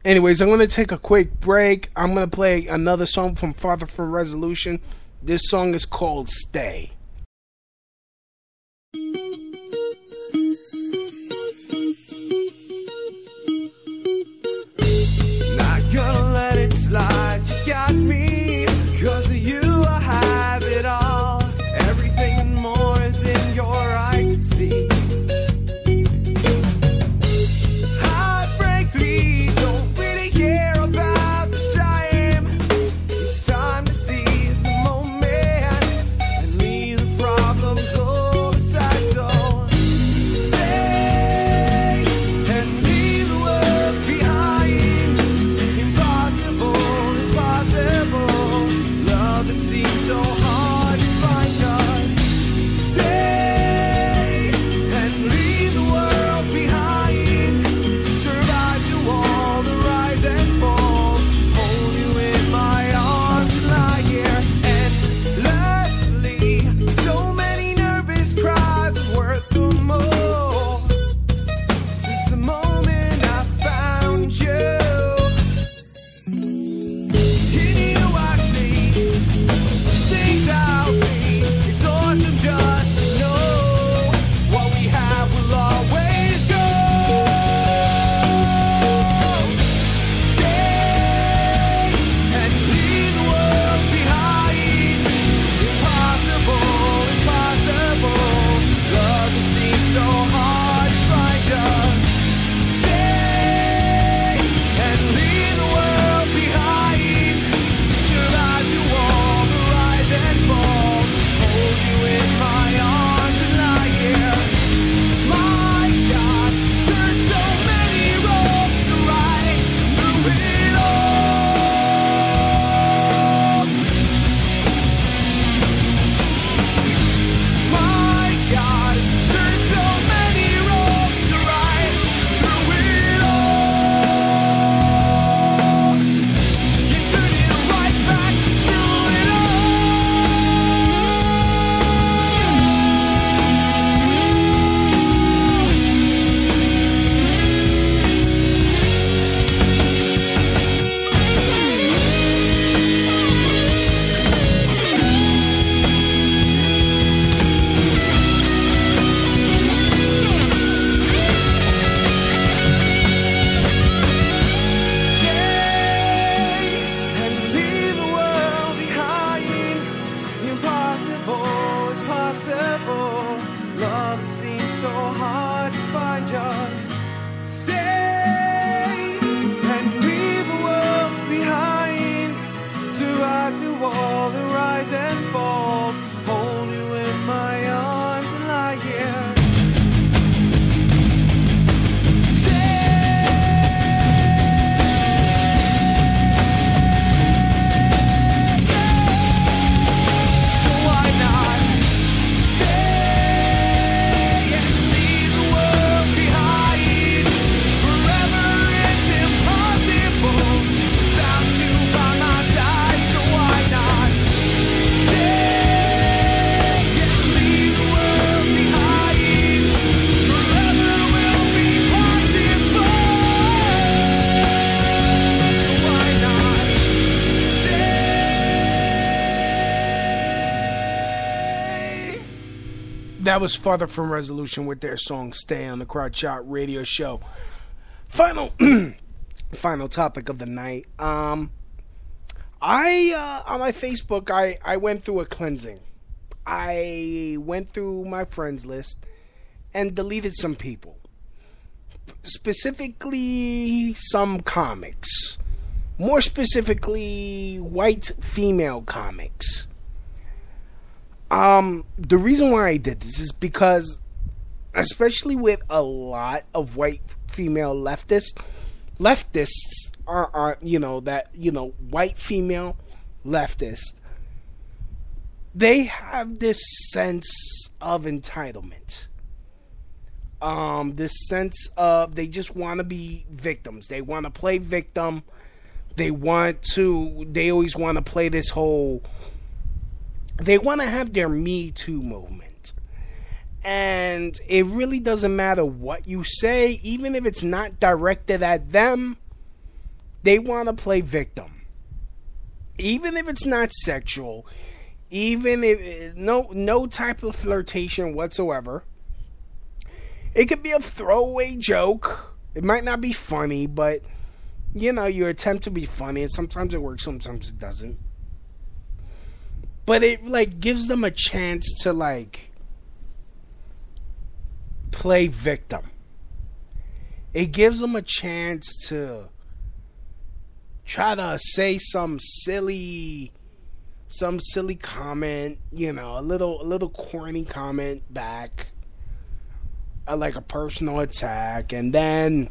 Anyways, I'm going to take a quick break. I'm going to play another song from Farther From Resolution. This song is called Stay. Not gonna let it slide, you got me. 'Cause of you I have it all. Everything and more is in your eyes to see. I frankly don't really care about the time. It's time to seize the moment and leave the problems all aside. So stay and leave the world behind. Impossible is possible. Love that seems so hard to find us. Stay and leave the world behind. Survive through all the rise and fall. Hold you in my arms and lie here endlessly. So many nervous cries are worth the more. Since the moment I found you, in you I see things I'll be. It's awesome just to know what we have will always go. Stay and leave the world behind. Impossible is possible. Love that seems so hard to find us. Stay and leave the world behind. Survive through all the rise and fall. Hold you in my arms and lie here. My God, there's so many roads to ride through it all. My God, there's so many roads to ride through it all. You turn it right back through it and leave the world behind. Impossible is possible. Love that seems so hard to find. Just stay and leave the world behind. Survive through all the rise and falls. Hold you in my arms and lie here. So why not stay and leave the world behind? Forever it's impossible without you by my side. So why not stay and leave the world behind? Forever will be possible. So why not stay? That was Farther From Resolution with their song Stay on the Crowd Shot Radio Show. Final final topic of the night. I on my Facebook I went through a cleansing. I went through my friends list and deleted some people. Specifically some comics. More specifically white female comics. The reason why I did this is because, especially with a lot of white female leftists are white female leftists, they have this sense of entitlement. This sense of they just want to be victims. They want to play victim. They always want to play this whole, they want to have their Me Too movement. And it really doesn't matter what you say, even if it's not directed at them, They want to play victim. Even if it's not sexual, even if no type of flirtation whatsoever. It could be a throwaway joke. It might not be funny, but you attempt to be funny, and sometimes it works, sometimes it doesn't. But it gives them a chance to play victim. It gives them a chance to try to say some silly comment, a little corny comment back, like a personal attack, and then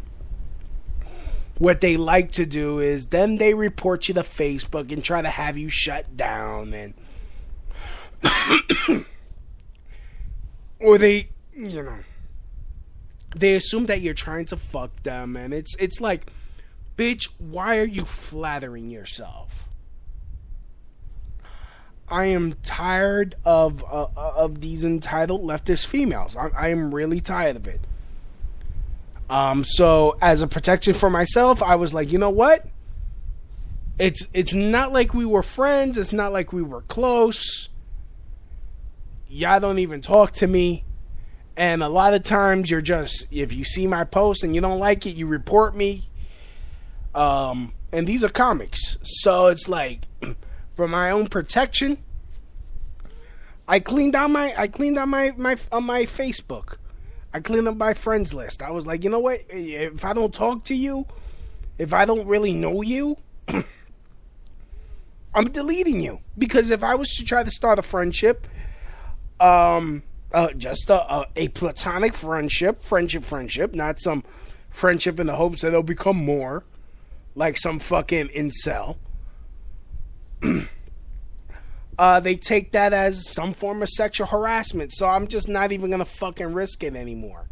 what they like to do is then they report you to Facebook and try to have you shut down, and or they assume that you're trying to fuck them, and it's like, bitch, why are you flattering yourself? I am tired of these entitled leftist females. I am really tired of it. So as a protection for myself, I was like, you know what? It's not like we were friends. It's not like we were close. Y'all don't even talk to me. And a lot of times you're just, if you see my post and you don't like it, you report me. And these are comics. So it's like, for my own protection, I cleaned out my Facebook. I cleaned up my friends list. I was like, you know what? If I don't talk to you, if I don't really know you, I'm deleting you. Because if I was to try to start a friendship, just a platonic friendship, not some friendship in the hopes that it'll become more, like some fucking incel. They take that as some form of sexual harassment, so I'm just not even gonna fucking risk it anymore.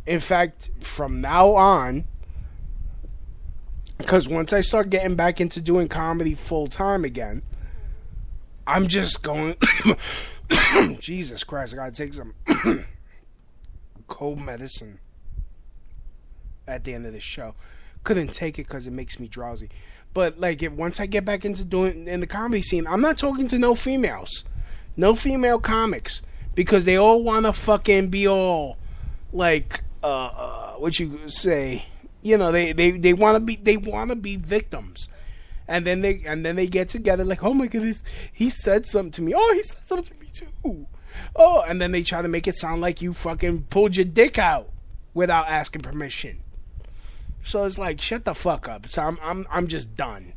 In fact, from now on, because once I start getting back into doing comedy full time again, I'm just going. Jesus Christ, I gotta take some cold medicine at the end of the show. Couldn't take it because it makes me drowsy. But once I get back into doing in the comedy scene, I'm not talking to no females, no female comics, because they all want to fucking be all what you say, they want to be victims, and then they get together like, oh my goodness, he said something to me. Oh, he said something to me too. Oh, and then they try to make it sound like you fucking pulled your dick out without asking permission. So it's like, shut the fuck up. So I'm just done.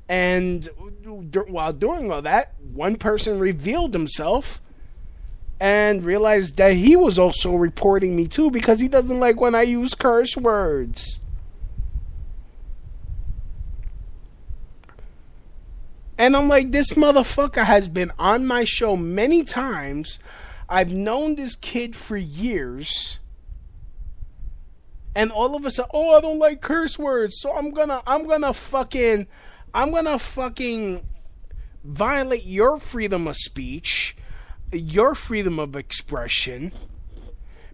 And while doing all that, one person revealed himself and realized that he was also reporting me too because he doesn't like when I use curse words. And I'm like, this motherfucker has been on my show many times. I've known this kid for years. And all of a sudden, oh, I don't like curse words, so I'm gonna fucking violate your freedom of speech, your freedom of expression,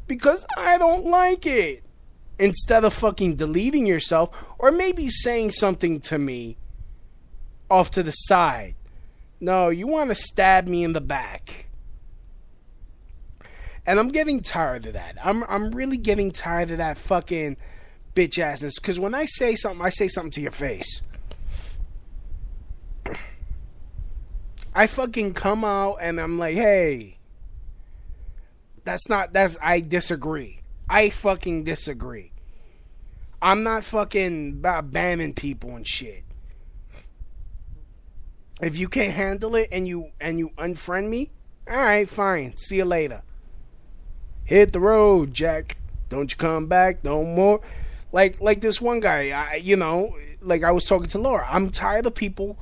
because I don't like it. Instead of fucking deleting yourself, or maybe saying something to me off to the side. No, you want to stab me in the back. And I'm getting tired of that. I'm really getting tired of that fucking bitch assness. Because when I say something to your face. I fucking come out and I'm like, hey, I disagree. I fucking disagree. I'm not fucking banning people and shit. If you can't handle it and you unfriend me, alright, fine. See you later. Hit the road, Jack. Don't you come back no more. Like this one guy, I was talking to Laura. I'm tired of people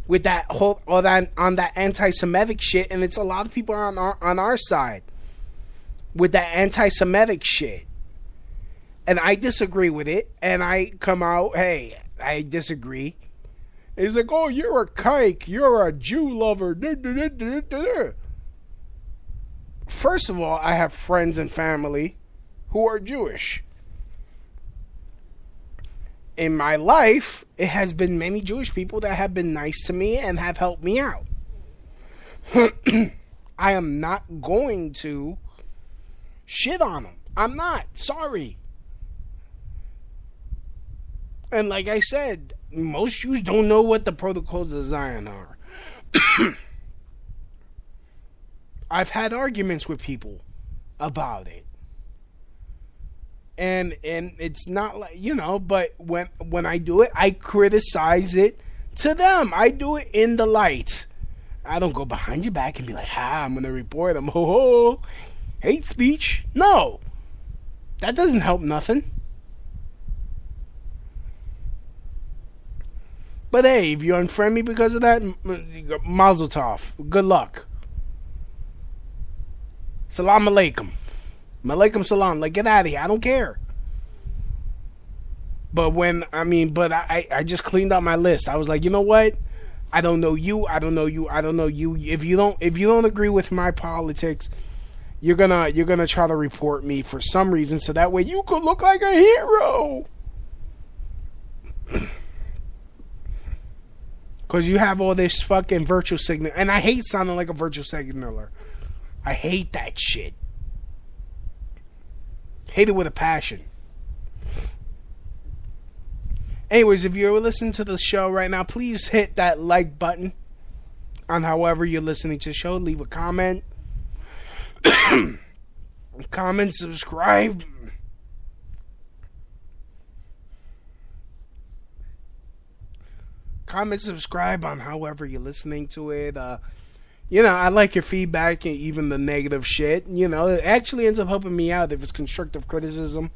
with that on that anti-Semitic shit, and it's a lot of people on our side with that anti-Semitic shit. And I disagree with it, and I come out, hey, I disagree. And he's like, oh, you're a kike, you're a Jew lover. First of all, I have friends and family who are Jewish. in my life, it has been many Jewish people that have been nice to me and have helped me out. I am not going to shit on them. I'm not. Sorry. And like I said, most Jews don't know what the protocols of Zion are. I've had arguments with people about it. And it's not like, you know, but when I do it, I criticize it to them. I do it in the light. I don't go behind your back and be like, I'm going to report them. Ho, hate speech. No. That doesn't help nothing. But hey, if you unfriend me because of that, mazel tov. Good luck. Salam alaikum. Malaikum salam. Like, get out of here. I don't care. But I just cleaned out my list. I was like, you know what? I don't know you. I don't know you. I don't know you. If you don't agree with my politics, you're gonna try to report me for some reason, so that way you could look like a hero. Because you have all this fucking virtual signal. And I hate sounding like a virtual signaler. I hate that shit. Hate it with a passion. Anyways, if you're listening to the show right now, please hit that like button on however you're listening to the show. Leave a comment. Comment, subscribe. Comment, subscribe on however you're listening to it. You know, I like your feedback and even the negative shit. You know, it actually ends up helping me out if it's constructive criticism.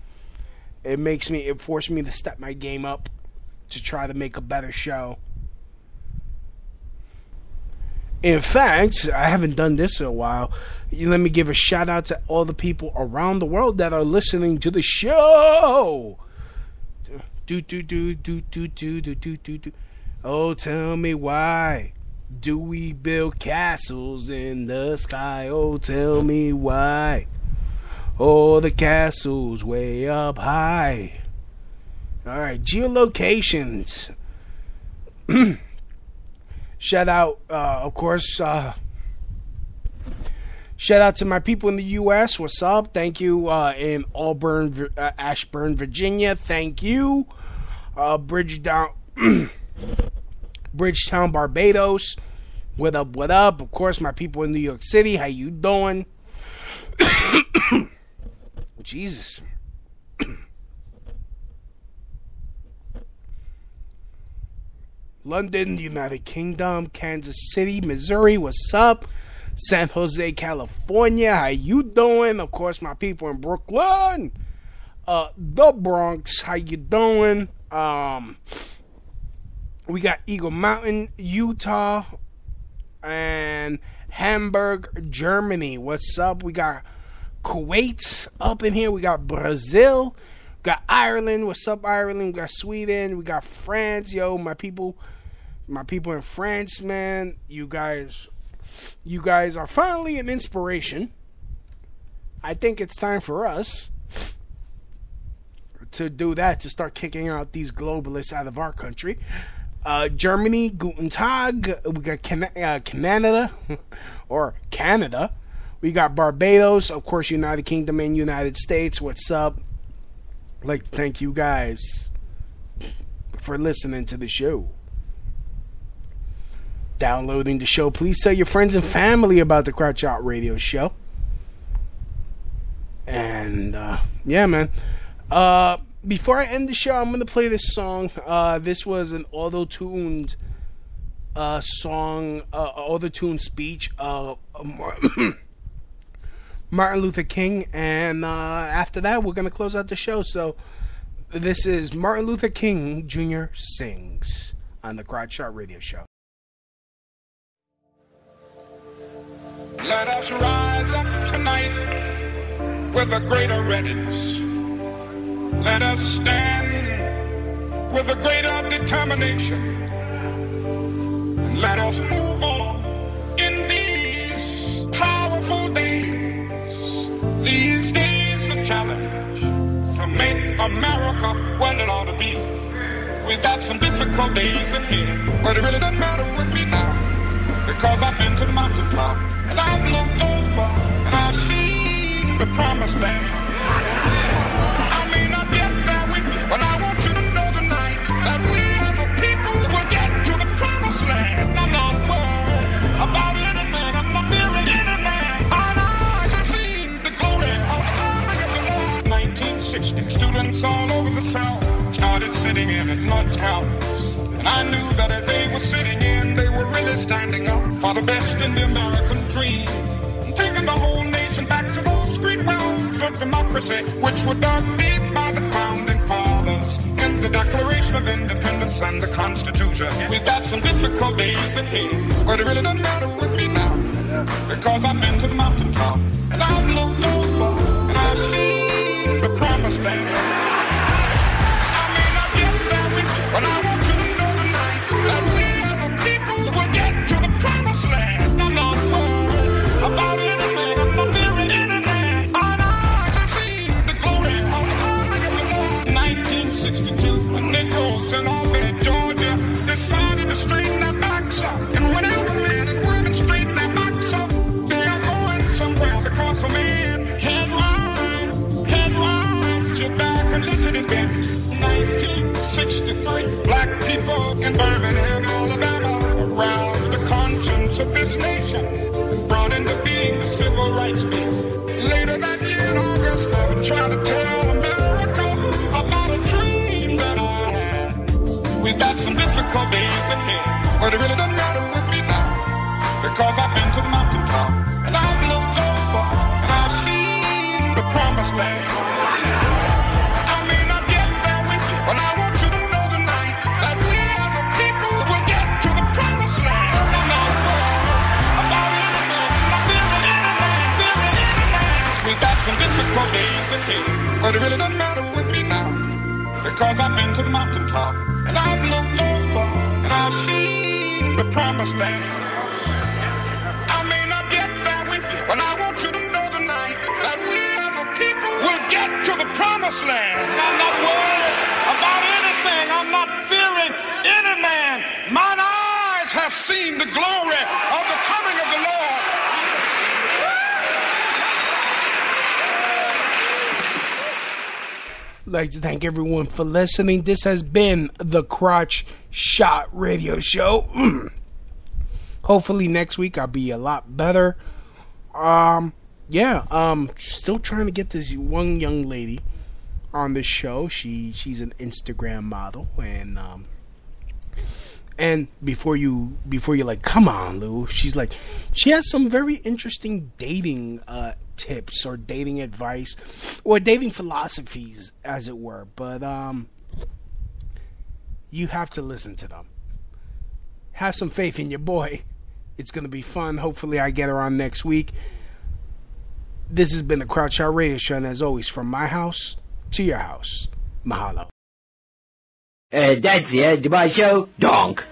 It forces me to step my game up to try to make a better show. In fact, I haven't done this in a while. Let me give a shout out to all the people around the world that are listening to the show. Oh, tell me why do we build castles in the sky? Oh, tell me why. Oh, the castles way up high. Alright, geolocations. Shout out, of course, shout out to my people in the U.S. What's up? Thank you, in Ashburn, Virginia. Thank you. Bridgetown, Barbados. What up, what up? Of course, my people in New York City. How you doing? Jesus. London, United Kingdom, Kansas City, Missouri, what's up? San Jose, California, how you doing? Of course, my people in Brooklyn, the Bronx, how you doing? We got Eagle Mountain, Utah, and Hamburg, Germany. What's up? We got Kuwait up in here. We got Brazil. We got Ireland. What's up, Ireland? We got Sweden. We got France. Yo, my people in France, man. You guys are finally an inspiration. I think it's time for us to do that, to start kicking out these globalists out of our country. Germany, Guten Tag. We got Canada, or Canada. We got Barbados, of course, United Kingdom and United States. What's up? I'd like to thank you guys for listening to the show. Downloading the show. Please tell your friends and family about the Crouch Out Radio Show. And, yeah, man. Before I end the show, I'm going to play this song. This was an auto-tuned song, auto-tuned speech of Martin Luther King. And after that, we're going to close out the show. So, this is Martin Luther King Jr. Sings on the Crouch Out Radio Show. Let us rise up tonight with a greater readiness. Let us stand with a greater determination. And let us move on in these powerful days, these days of challenge, to make America what it ought to be. We've got some difficult days ahead, but it really doesn't matter with me now, because I've been to the mountaintop, and I've looked over, and I've seen the promised land. I may not get there with you, but I want you to know tonight that we as a people will get to the promised land. I'm not worried about anything, I'm not fearing anything. Our eyes have seen the glory of the Lord. 1960, students all over the South started sitting in at lunch hours, and I knew that as they were sitting in, they were really standing up for the best in the American dream, and taking the whole nation back to those great wells of democracy, which were dug deep by the founding fathers in the Declaration of Independence and the Constitution. We've got some difficult days ahead, but it really doesn't matter with me now, because I've been to the mountaintop, and I've looked over, and I've seen the promised land. But I want you to know tonight that we as a people will get to the promised land. I'm not worried about anything, I'm not fearing anything. Our eyes have seen the glory of the Lord. 1962, when Negroes in Albany, Georgia, decided to straighten their backs up. And whenever men and women straighten their backs up, they are going somewhere, because a man can't ride your back unless it is bent. 1963, black people in Birmingham, Alabama, aroused the conscience of this nation and brought into being the Civil Rights Bill. Later that year in August, I would try to tell America about a dream that I had. We've got some difficult days ahead, but it really doesn't matter with me now, because I've been to the mountaintop, and I've looked over, and I've seen the promised land. But I want you to know tonight that we as a people will get to the promised land. I'm not worried about anything, I'm not fearing anything. We've got some difficult days ahead, but it really doesn't matter with me now, because I've been to the mountaintop, and I've looked over, and I've seen the promised land. I may not get there with you, but I want you to know tonight that we as a people will get to the promised land. I'm not worried about anything, I'm not fearing any man. Mine eyes have seen the glory of the coming of the Lord. I'd like to thank everyone for listening. This has been the Crotch Shot Radio Show. Hopefully next week I'll be a lot better. Still trying to get this one young lady on the show. She's an Instagram model, and before you're like, come on, Lou, she's like, she has some very interesting dating tips or dating advice or dating philosophies, as it were. But you have to listen to them. Have some faith in your boy. It's gonna be fun. Hopefully I get her on next week. This has been the Crouch Out Radio Show, and as always, from my house to your house. Mahalo. That's the end of my show. Donk.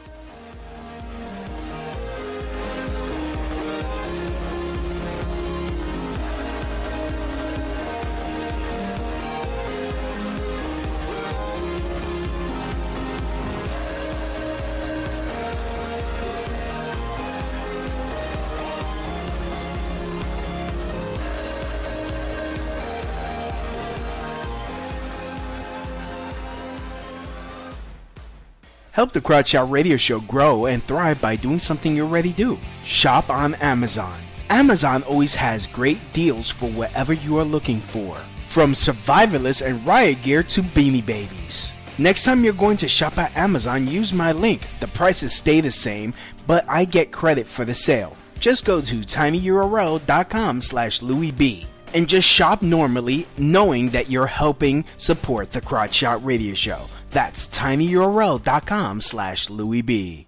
Help the Crowd Shout Radio Show grow and thrive by doing something you already do. Shop on Amazon. Amazon always has great deals for whatever you are looking for. From survivalists and riot gear to beanie babies. Next time you're going to shop at Amazon, use my link. The prices stay the same, but I get credit for the sale. Just go to tinyurl.com/LouisB and just shop normally, knowing that you're helping support the Crotch Shot Radio Show. That's tinyurl.com/LouisB.